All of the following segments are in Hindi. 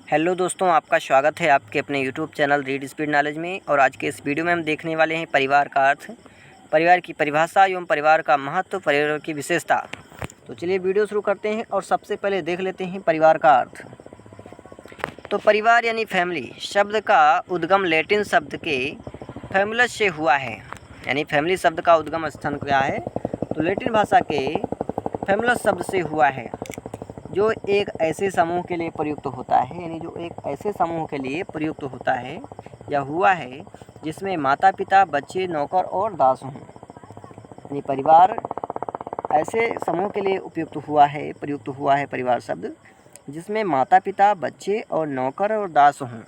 हेलो दोस्तों, आपका स्वागत है आपके अपने YouTube channel read speed knowledge में। और आज के इस वीडियो में हम देखने वाले हैं परिवार का अर्थ, परिवार की परिभाषा एवं परिवार का महत्व, परिवार की विशेषता। तो चलिए वीडियो शुरू करते हैं और सबसे पहले देख लेते हैं परिवार का अर्थ। तो परिवार यानी फैमिली शब्द का उद्गम लैटिन शब्द के फैमुलस से हुआ है। यानी फैमिली शब्द का उद्गम स्थान क्या है? तो लैटिन भाषा के फैमुलस शब्द से हुआ है, जो एक ऐसे समूह के लिए प्रयुक्त होता है। यानी जो एक ऐसे समूह के लिए प्रयुक्त होता है या हुआ है जिसमें माता पिता, बच्चे, नौकर और दास हों। यानी परिवार ऐसे समूह के लिए प्रयुक्त हुआ है परिवार शब्द, जिसमें माता पिता, बच्चे और नौकर और दास हों।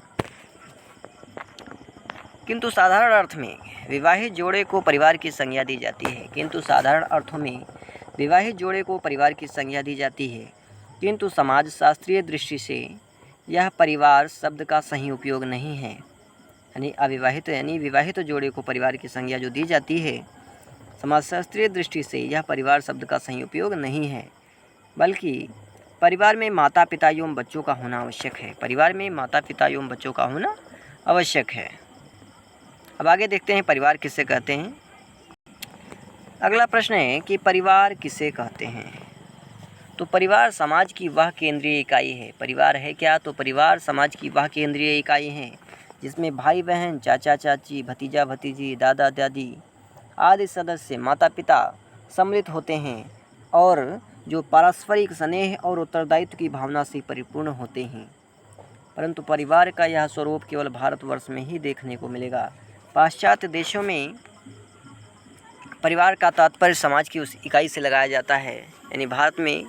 किंतु साधारण अर्थ में विवाहित जोड़े को परिवार की संज्ञा दी जाती है। किंतु साधारण अर्थों में विवाहित जोड़े को परिवार की संज्ञा दी जाती है। किंतु समाजशास्त्रीय दृष्टि से यह परिवार शब्द का सही उपयोग नहीं है। यानी विवाहित जोड़े को परिवार की संज्ञा जो दी जाती है, समाजशास्त्रीय दृष्टि से यह परिवार शब्द का सही उपयोग नहीं है, बल्कि परिवार में माता पिता एवं बच्चों का होना आवश्यक है। परिवार में माता पिता एवं बच्चों का होना आवश्यक है। अब आगे देखते हैं परिवार किसे कहते हैं। अगला प्रश्न है कि परिवार किसे कहते हैं। तो परिवार समाज की वह केंद्रीय इकाई है। परिवार है क्या? तो परिवार समाज की वह केंद्रीय इकाई है जिसमें भाई बहन, चाचा चाची, भतीजा भतीजी, दादा दादी आदि सदस्य, माता पिता सम्मिलित होते हैं और जो पारस्परिक स्नेह और उत्तरदायित्व की भावना से परिपूर्ण होते हैं। परंतु परिवार का यह स्वरूप केवल भारतवर्ष में ही देखने को मिलेगा। पाश्चात्य देशों में परिवार का तात्पर्य समाज की उस इकाई से लगाया जाता है। यानी भारत में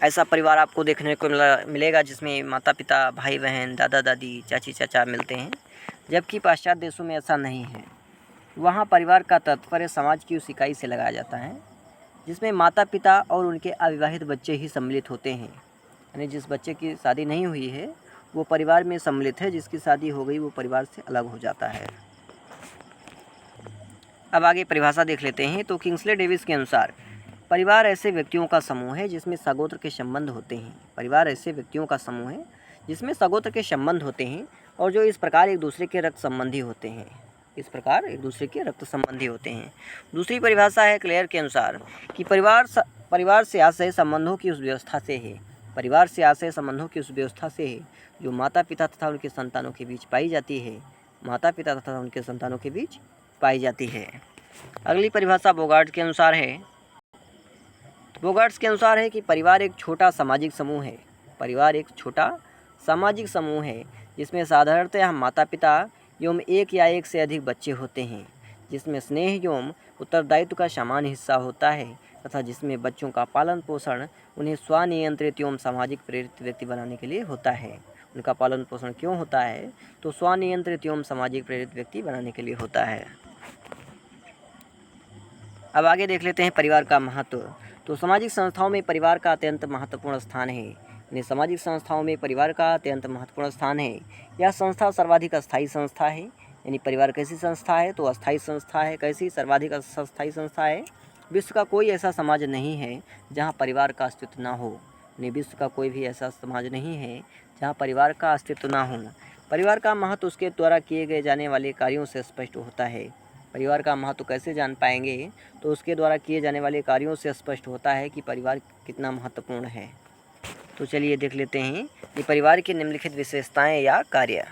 ऐसा परिवार आपको देखने को मिलेगा जिसमें माता पिता, भाई बहन, दादा दादी, चाची चाचा मिलते हैं, जबकि पाश्चात्य देशों में ऐसा नहीं है। वहाँ परिवार का तात्पर्य समाज की उस इकाई से लगाया जाता है जिसमें माता पिता और उनके अविवाहित बच्चे ही सम्मिलित होते हैं। यानी जिस बच्चे की शादी नहीं हुई है वो परिवार में सम्मिलित है, जिसकी शादी हो गई वो परिवार से अलग हो जाता है। अब आगे परिभाषा देख लेते हैं। तो किंग्सले डेविस के अनुसार परिवार ऐसे व्यक्तियों का समूह है जिसमें सगोत्र के संबंध होते हैं। परिवार ऐसे व्यक्तियों का समूह है जिसमें सगोत्र के संबंध होते हैं और जो इस प्रकार एक दूसरे के रक्त संबंधी होते हैं। दूसरी परिभाषा है क्लेयर के अनुसार कि परिवार से आशय संबंधों की उस व्यवस्था से है। परिवार से आशय संबंधों की उस व्यवस्था से है जो माता पिता तथा उनके संतानों के बीच पाई जाती है। अगली परिभाषा बोगार्ट के अनुसार है। बोगार्ट्स के अनुसार है कि परिवार एक छोटा सामाजिक समूह है। परिवार एक छोटा सामाजिक समूह है जिसमें साधारणतः माता पिता एवं एक या एक से अधिक बच्चे होते हैं, जिसमें स्नेह एवं उत्तरदायित्व का समान हिस्सा होता है तथा जिसमें बच्चों का पालन पोषण उन्हें स्वनियंत्रित एवं सामाजिक प्रेरित व्यक्ति बनाने के लिए होता है। उनका पालन पोषण क्यों होता है? तो स्वनियंत्रित एवं सामाजिक प्रेरित व्यक्ति बनाने के लिए होता है। अब आगे देख लेते हैं परिवार का महत्व। तो सामाजिक संस्थाओं में परिवार का अत्यंत महत्वपूर्ण स्थान है। सामाजिक संस्थाओं में परिवार का अत्यंत महत्वपूर्ण स्थान है। यह संस्था सर्वाधिक अस्थायी संस्था है। यानी परिवार कैसी संस्था है? तो अस्थायी संस्था है। कैसी? सर्वाधिक अस्थायी संस्था है। विश्व का कोई ऐसा समाज नहीं है जहाँ परिवार का अस्तित्व ना हो। यानी विश्व का कोई भी ऐसा समाज नहीं है जहाँ परिवार का अस्तित्व ना हो। परिवार का महत्व उसके द्वारा किए गए जाने वाले कार्यों से स्पष्ट होता है। परिवार का महत्व कैसे जान पाएंगे? तो उसके द्वारा किए जाने वाले कार्यों से स्पष्ट होता है कि परिवार कितना महत्वपूर्ण है। तो चलिए देख लेते हैं कि परिवार की निम्नलिखित विशेषताएं या कार्य,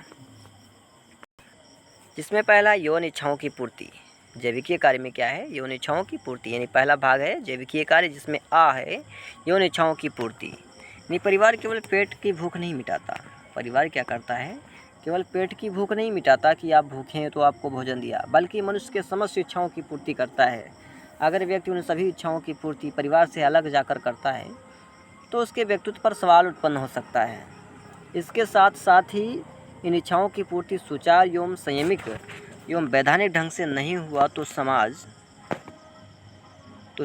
जिसमें पहला यौन इच्छाओं की पूर्ति। जैविकीय कार्य में क्या है? यौन इच्छाओं की पूर्ति। यानी पहला भाग है जैविकीय कार्य, जिसमें आ है यौन इच्छाओं की पूर्ति। यानी परिवार केवल पेट की भूख नहीं मिटाता। परिवार क्या करता है? केवल पेट की भूख नहीं मिटाता कि आप भूखे हैं तो आपको भोजन दिया, बल्कि मनुष्य के समस्त इच्छाओं की पूर्ति करता है। अगर व्यक्ति उन सभी इच्छाओं की पूर्ति परिवार से अलग जाकर करता है तो उसके व्यक्तित्व पर सवाल उत्पन्न हो सकता है। इसके साथ साथ ही इन इच्छाओं की पूर्ति सुचारू एवं संयमित एवं वैधानिक ढंग से नहीं हुआ तो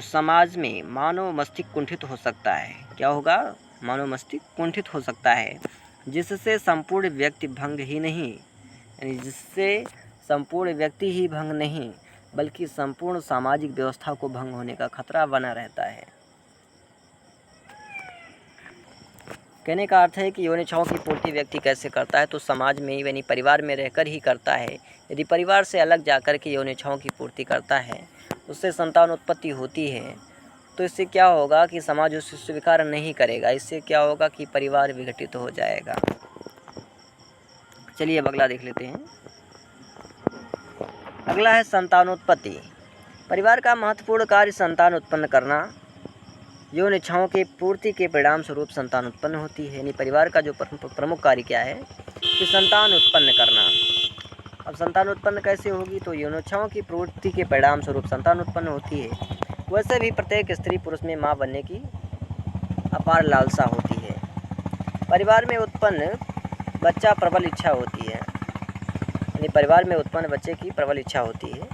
समाज में मानव मस्तिष्क कुंठित हो सकता है। क्या होगा? मानव मस्तिष्क कुंठित हो सकता है, जिससे संपूर्ण व्यक्ति भंग नहीं बल्कि संपूर्ण सामाजिक व्यवस्था को भंग होने का खतरा बना रहता है। कहने का अर्थ है कि यौन इच्छाओं की पूर्ति व्यक्ति कैसे करता है, तो समाज में यानी परिवार में रहकर ही करता है। यदि परिवार से अलग जाकर के यौन इच्छाओं की पूर्ति करता है, उससे संतान उत्पत्ति होती है, तो इससे क्या होगा कि समाज उसे स्वीकार नहीं करेगा। इससे क्या होगा कि परिवार विघटित हो जाएगा। चलिए अब अगला देख लेते हैं। अगला है संतानोत्पत्ति। परिवार का महत्वपूर्ण कार्य संतान उत्पन्न करना। यौन इच्छाओं की पूर्ति के परिणाम स्वरूप संतान उत्पन्न होती है। यानी परिवार का जो प्रमुख कार्य क्या है कि संतान उत्पन्न करना। अब संतान उत्पन्न कैसे होगी, तो यौन इच्छाओं की पूर्ति के परिणाम स्वरूप संतान उत्पन्न होती है। वैसे भी प्रत्येक स्त्री पुरुष में माँ बनने की अपार लालसा होती है। परिवार में उत्पन्न बच्चा प्रबल इच्छा होती है। यानी परिवार में उत्पन्न बच्चे की प्रबल इच्छा होती है।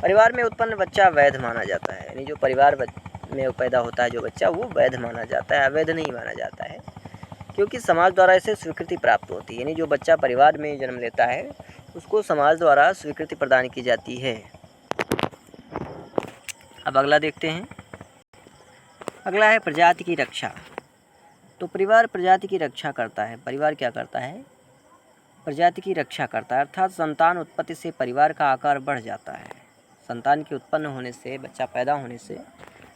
परिवार में उत्पन्न बच्चा वैध माना जाता है। यानी जो परिवार में पैदा होता है जो बच्चा, वो वैध माना जाता है, अवैध नहीं माना जाता है, क्योंकि समाज द्वारा इसे स्वीकृति प्राप्त होती है। यानी जो बच्चा परिवार में जन्म लेता है उसको समाज द्वारा स्वीकृति प्रदान की जाती है। अब अगला देखते हैं। अगला है प्रजाति की रक्षा। तो परिवार प्रजाति की रक्षा करता है। परिवार क्या करता है, प्रजाति की रक्षा करता है, अर्थात संतान उत्पत्ति से परिवार का आकार बढ़ जाता है। संतान के उत्पन्न होने से, बच्चा पैदा होने से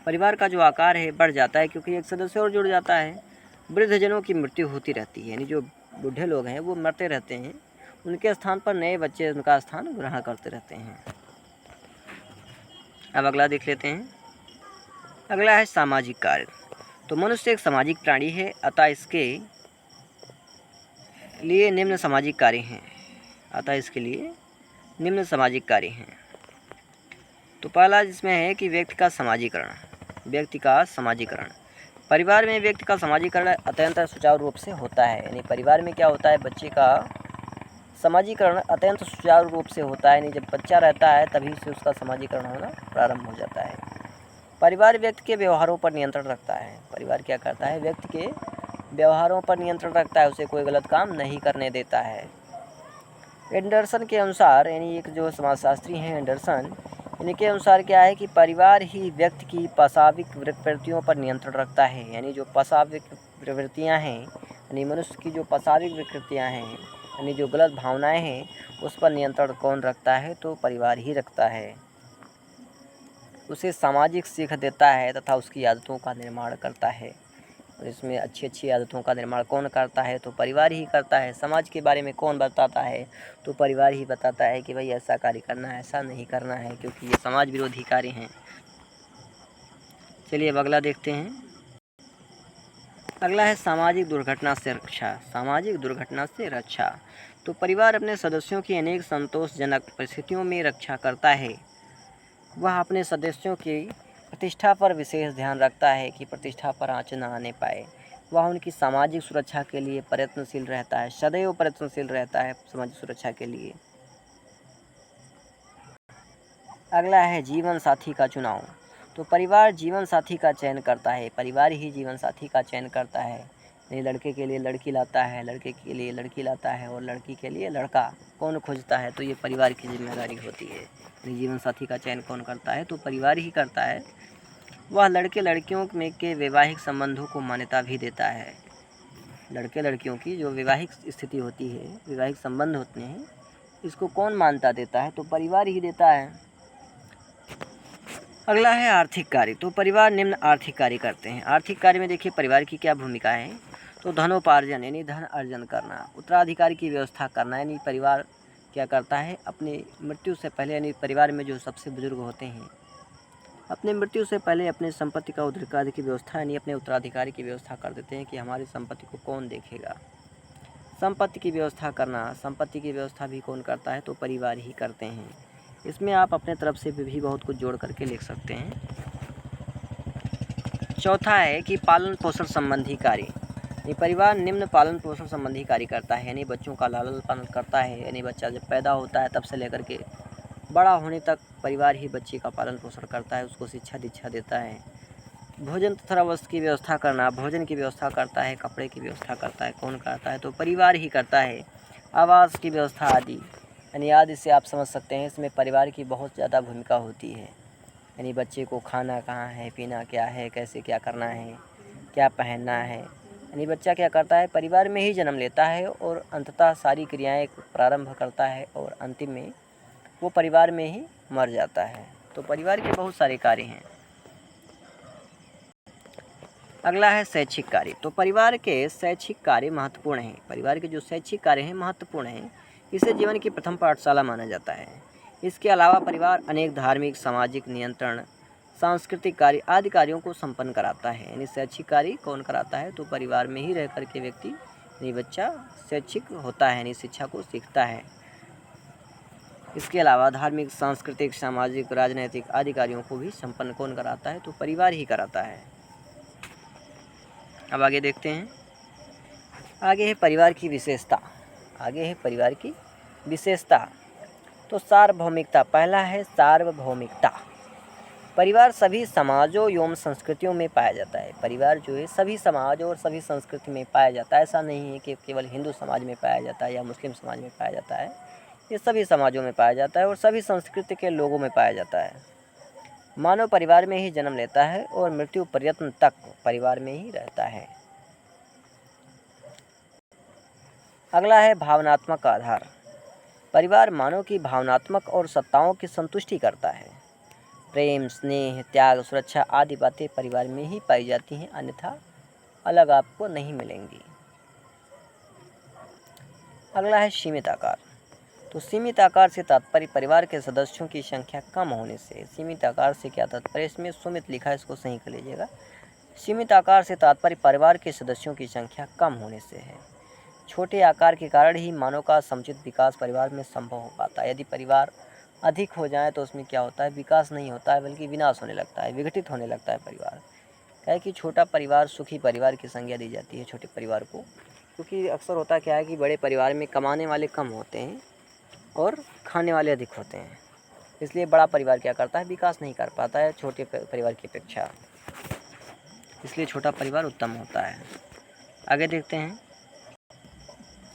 परिवार का जो आकार है बढ़ जाता है, क्योंकि एक सदस्य और जुड़ जाता है। वृद्धजनों की मृत्यु होती रहती है। यानी जो बूढ़े लोग हैं वो मरते रहते हैं, उनके स्थान पर नए बच्चे उनका स्थान ग्रहण करते रहते हैं। अब अगला देख लेते हैं। अगला है सामाजिक कार्य। तो मनुष्य एक सामाजिक प्राणी है, अतः इसके लिए निम्न सामाजिक कार्य हैं। तो पहला जिसमें है कि व्यक्ति का समाजीकरण। परिवार में व्यक्ति का समाजीकरण अत्यंत सुचारू रूप से होता है। यानी परिवार में क्या होता है, बच्चे का समाजीकरण अत्यंत सुचारू रूप से होता है। यानी जब बच्चा रहता है तभी से उसका समाजीकरण होना प्रारंभ हो जाता है। परिवार व्यक्ति के व्यवहारों पर नियंत्रण रखता है। परिवार क्या करता है, व्यक्ति के व्यवहारों पर नियंत्रण रखता है, उसे कोई गलत काम नहीं करने देता है। एंडरसन के अनुसार, यानी एक जो समाजशास्त्री हैं एंडरसन, इनके अनुसार क्या है कि परिवार ही व्यक्ति की पाशाविक प्रवृत्तियों पर नियंत्रण रखता है। यानी जो पाशाविक प्रवृत्तियां हैं, यानी मनुष्य की जो पाशाविक विकृतियां हैं, यानी जो गलत भावनाएं हैं, उस पर नियंत्रण कौन रखता है, तो परिवार ही रखता है। उसे सामाजिक सीख देता है तथा उसकी आदतों का निर्माण करता है। और इसमें अच्छी अच्छी आदतों का निर्माण कौन करता है, तो परिवार ही करता है। समाज के बारे में कौन बताता है, तो परिवार ही बताता है कि भाई ऐसा कार्य करना है, ऐसा नहीं करना है, क्योंकि ये समाज विरोधी कार्य हैं। चलिए अब अगला देखते हैं। अगला है सामाजिक दुर्घटना से रक्षा। तो परिवार अपने सदस्यों की अनेक संतोषजनक परिस्थितियों में रक्षा करता है। वह अपने सदस्यों की प्रतिष्ठा पर विशेष ध्यान रखता है कि प्रतिष्ठा पर आँच न आने पाए। वह उनकी सामाजिक सुरक्षा के लिए प्रयत्नशील रहता है, सदैव प्रयत्नशील रहता है सामाजिक सुरक्षा के लिए। अगला है जीवन साथी का चुनाव। तो परिवार जीवन साथी का चयन करता है। परिवार ही जीवन साथी का चयन करता है। यानी लड़के के लिए लड़की लाता है, लड़के के लिए लड़की लाता है, और लड़की के लिए लड़का कौन खोजता है, तो ये परिवार की जिम्मेदारी होती है। यानी जीवन साथी का चयन कौन करता है, तो परिवार ही करता है। वह लड़के लड़कियों में के वैवाहिक संबंधों को मान्यता भी देता है। लड़के लड़कियों की जो वैवाहिक स्थिति होती है, वैवाहिक संबंध होते हैं, इसको कौन मान्यता देता है, तो परिवार ही देता है। अगला है आर्थिक कार्य। तो परिवार निम्न आर्थिक कार्य करते हैं। आर्थिक कार्य में देखिए परिवार की क्या भूमिका है, तो धनोपार्जन यानी धन अर्जन करना, उत्तराधिकारी की व्यवस्था करना। यानी परिवार क्या करता है, अपनी मृत्यु से पहले, यानी परिवार में जो सबसे बुजुर्ग होते हैं, अपने मृत्यु से पहले अपने संपत्ति का उत्तराधिकारी की व्यवस्था, यानी अपने उत्तराधिकारी की व्यवस्था कर देते हैं कि हमारी संपत्ति को कौन देखेगा। संपत्ति की व्यवस्था करना, संपत्ति की व्यवस्था भी कौन करता है, तो परिवार ही करते हैं। इसमें आप अपने तरफ से भी बहुत कुछ जोड़ करके लिख सकते हैं। चौथा है कि पालन पोषण संबंधी कार्य। ये परिवार निम्न पालन पोषण संबंधी कार्य करता है। यानी बच्चों का लालन पालन करता है। यानी बच्चा जब पैदा होता है तब से लेकर के बड़ा होने तक परिवार ही बच्चे का पालन पोषण करता है, उसको शिक्षा दीक्षा देता है। भोजन तथा वस्त्र की व्यवस्था करना, भोजन की व्यवस्था करता है, कपड़े की व्यवस्था करता है, कौन करता है, तो परिवार ही करता है। आवास की व्यवस्था आदि, यानी आदि से आप समझ सकते हैं इसमें परिवार की बहुत ज़्यादा भूमिका होती है। यानी बच्चे को खाना कहाँ है, पीना क्या है, कैसे क्या करना है, क्या पहनना है, यानी बच्चा क्या करता है, परिवार में ही जन्म लेता है और अंततः सारी क्रियाएं प्रारंभ करता है और अंतिम में वो परिवार में ही मर जाता है। तो परिवार के बहुत सारे कार्य हैं। अगला है शैक्षिक कार्य। तो परिवार के शैक्षिक कार्य महत्वपूर्ण हैं। परिवार के जो शैक्षिक कार्य हैं महत्वपूर्ण हैं। इसे जीवन की प्रथम पाठशाला माना जाता है। इसके अलावा परिवार अनेक धार्मिक, सामाजिक, नियंत्रण, सांस्कृतिक कार्य आदि कार्यों को संपन्न कराता है। यानी शैक्षिक कार्य कौन कराता है, तो परिवार में ही रह करके व्यक्ति यानी बच्चा शैक्षिक होता है, यानी शिक्षा को सीखता है। इसके अलावा धार्मिक, सांस्कृतिक, सामाजिक, राजनैतिक आदि कार्यों को भी संपन्न कौन कराता है, तो परिवार ही कराता है। अब आगे देखते हैं। आगे है परिवार की विशेषता। आगे है परिवार की विशेषता। तो सार्वभौमिकता। पहला है सार्वभौमिकता। परिवार सभी समाजों एवं संस्कृतियों में पाया जाता है। परिवार जो है सभी समाज और सभी संस्कृति में पाया जाता है। ऐसा नहीं है कि केवल हिंदू समाज में पाया जाता है या मुस्लिम समाज में पाया जाता है। ये सभी समाजों में पाया जाता है और सभी संस्कृति के लोगों में पाया जाता है। मानव परिवार में ही जन्म लेता है और मृत्यु पर्यंत तक परिवार में ही रहता है। अगला है भावनात्मक आधार। परिवार मानव की भावनात्मक और सत्ताओं की संतुष्टि करता है। प्रेम, स्नेह, त्याग, सुरक्षा आदि बातें परिवार में ही पाई जाती हैं, अन्यथा अलग आपको नहीं मिलेंगी। अगला है सीमित आकार। तो सीमित आकार से तात्पर्य परिवार के सदस्यों की संख्या कम होने से। सीमित आकार से क्या तात्पर्य, इसमें सुमित लिखा है, इसको सही कर लीजिएगा। सीमित आकार से तात्पर्य परिवार के सदस्यों की संख्या कम होने से है। छोटे आकार के कारण ही मानव का समुचित विकास परिवार में संभव हो पाता है। यदि परिवार अधिक हो जाए तो उसमें क्या होता है, विकास नहीं होता है बल्कि विनाश होने लगता है, विघटित होने लगता है परिवार। क्या है कि छोटा परिवार सुखी परिवार की संज्ञा दी जाती है छोटे परिवार को, क्योंकि अक्सर होता क्या है कि बड़े परिवार में कमाने वाले कम होते हैं और खाने वाले अधिक होते हैं। इसलिए बड़ा परिवार क्या करता है, विकास नहीं कर पाता है छोटे परिवार की अपेक्षा, इसलिए छोटा परिवार उत्तम होता है। आगे देखते हैं।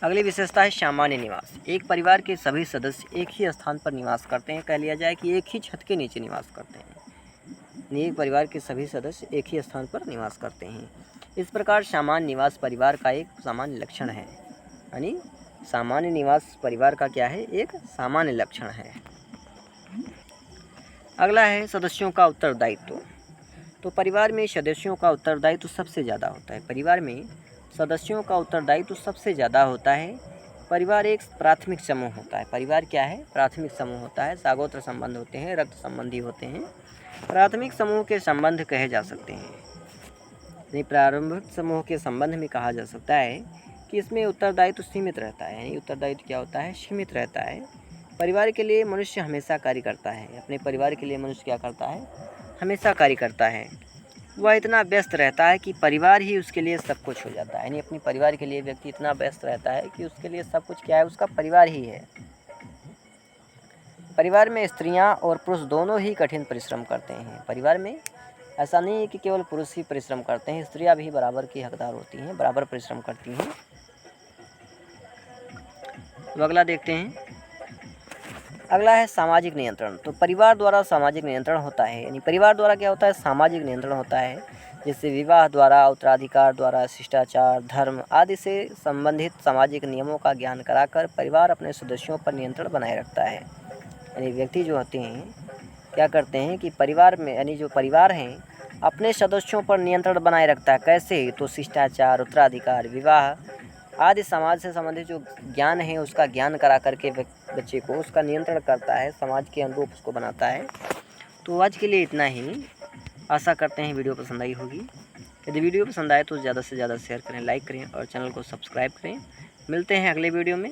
अगली विशेषता है सामान्य निवास। एक परिवार के सभी सदस्य एक ही स्थान पर निवास करते हैं। कह लिया जाए कि एक ही छत के नीचे निवास करते हैं। एक परिवार के सभी सदस्य एक ही स्थान पर निवास करते हैं। इस प्रकार सामान्य निवास परिवार का एक सामान्य लक्षण है। यानी सामान्य निवास परिवार का क्या है, एक सामान्य लक्षण है। अगला है सदस्यों का उत्तरदायित्व। तो परिवार में सदस्यों का उत्तरदायित्व सबसे ज़्यादा होता है। परिवार में सदस्यों का उत्तरदायित्व सबसे ज़्यादा होता है। परिवार एक प्राथमिक समूह होता है। परिवार क्या है, प्राथमिक समूह होता है। सागोत्र संबंध होते हैं, रक्त संबंधी होते हैं, प्राथमिक समूह के संबंध कहे जा सकते हैं। यानी प्रारंभिक समूह के संबंध में कहा जा सकता है कि इसमें उत्तरदायित्व सीमित रहता है। यानी उत्तरदायित्व क्या होता है, सीमित रहता है। परिवार के लिए मनुष्य हमेशा कार्य करता है। अपने परिवार के लिए मनुष्य क्या करता है, हमेशा कार्य करता है। वह इतना व्यस्त रहता है कि परिवार ही उसके लिए सब कुछ हो जाता है। यानी अपनी परिवार के लिए व्यक्ति इतना व्यस्त रहता है कि उसके लिए सब कुछ क्या है, उसका परिवार ही है। परिवार में स्त्रियां और पुरुष दोनों ही कठिन परिश्रम करते हैं। परिवार में ऐसा नहीं है कि केवल पुरुष ही परिश्रम करते हैं, स्त्रियां भी बराबर की हकदार होती हैं, बराबर परिश्रम करती हैं। तो अगला देखते हैं। अगला है सामाजिक नियंत्रण। तो परिवार द्वारा सामाजिक नियंत्रण होता है। यानी परिवार द्वारा क्या होता है, सामाजिक नियंत्रण होता है। जैसे विवाह द्वारा, उत्तराधिकार द्वारा, शिष्टाचार, धर्म आदि से संबंधित सामाजिक नियमों का ज्ञान कराकर परिवार अपने सदस्यों पर नियंत्रण बनाए रखता है। यानी व्यक्ति जो होते हैं क्या करते हैं कि परिवार में, यानी जो परिवार हैं, अपने सदस्यों पर नियंत्रण बनाए रखता है। कैसे, तो शिष्टाचार, उत्तराधिकार, विवाह आदि समाज से संबंधित जो ज्ञान है उसका ज्ञान करा करके बच्चे को उसका नियंत्रण करता है, समाज के अनुरूप उसको बनाता है। तो आज के लिए इतना ही। आशा करते हैं वीडियो पसंद आई होगी। यदि वीडियो पसंद आए तो ज़्यादा से ज़्यादा शेयर करें, लाइक करें और चैनल को सब्सक्राइब करें। मिलते हैं अगले वीडियो में।